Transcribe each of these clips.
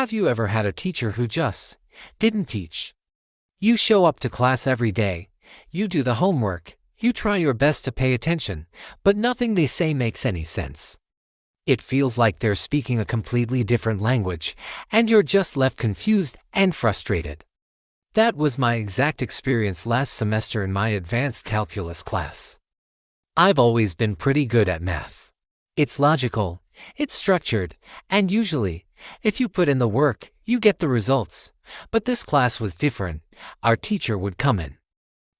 Have you ever had a teacher who just didn't teach? You show up to class every day, you do the homework, you try your best to pay attention, but nothing they say makes any sense. It feels like they're speaking a completely different language, and you're just left confused and frustrated. That was my exact experience last semester in my advanced calculus class. I've always been pretty good at math. It's logical, it's structured, and usually, if you put in the work, you get the results. But this class was different. Our teacher would come in,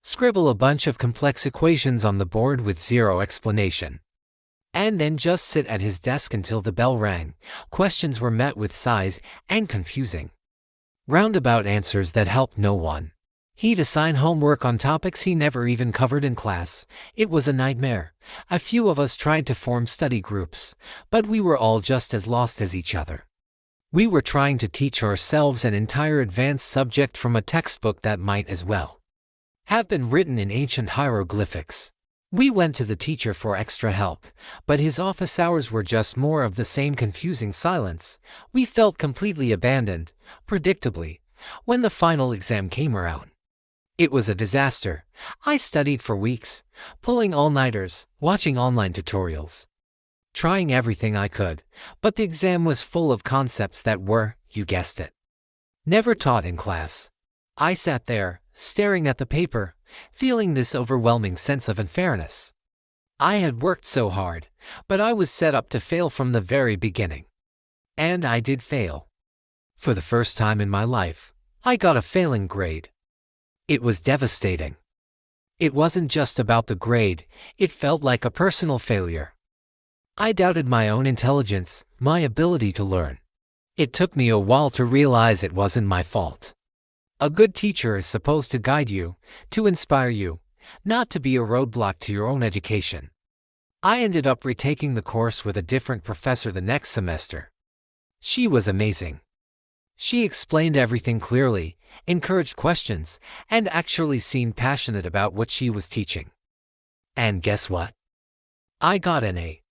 scribble a bunch of complex equations on the board with zero explanation, and then just sit at his desk until the bell rang. Questions were met with sighs and confusing roundabout answers that helped no one. He'd assign homework on topics he never even covered in class. It was a nightmare. A few of us tried to form study groups, but we were all just as lost as each other. We were trying to teach ourselves an entire advanced subject from a textbook that might as well have been written in ancient hieroglyphics. We went to the teacher for extra help, but his office hours were just more of the same confusing silence. We felt completely abandoned, predictably, when the final exam came around. It was a disaster. I studied for weeks, pulling all-nighters, watching online tutorials, trying everything I could, but the exam was full of concepts that were, you guessed it, never taught in class. I sat there, staring at the paper, feeling this overwhelming sense of unfairness. I had worked so hard, but I was set up to fail from the very beginning. And I did fail. For the first time in my life, I got a failing grade. It was devastating. It wasn't just about the grade, it felt like a personal failure. I doubted my own intelligence, my ability to learn. It took me a while to realize it wasn't my fault. A good teacher is supposed to guide you, to inspire you, not to be a roadblock to your own education. I ended up retaking the course with a different professor the next semester. She was amazing. She explained everything clearly, encouraged questions, and actually seemed passionate about what she was teaching. And guess what? I got an A.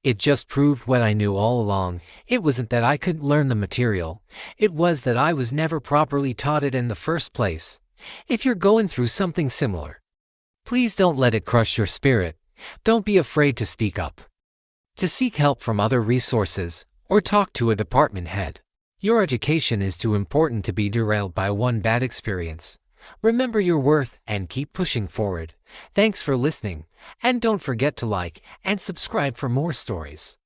It just proved what I knew all along. It wasn't that I couldn't learn the material, it was that I was never properly taught it in the first place. If you're going through something similar, please don't let it crush your spirit. Don't be afraid to speak up, to seek help from other resources, or talk to a department head. Your education is too important to be derailed by one bad experience. Remember your worth and keep pushing forward. Thanks for listening, and don't forget to like and subscribe for more stories.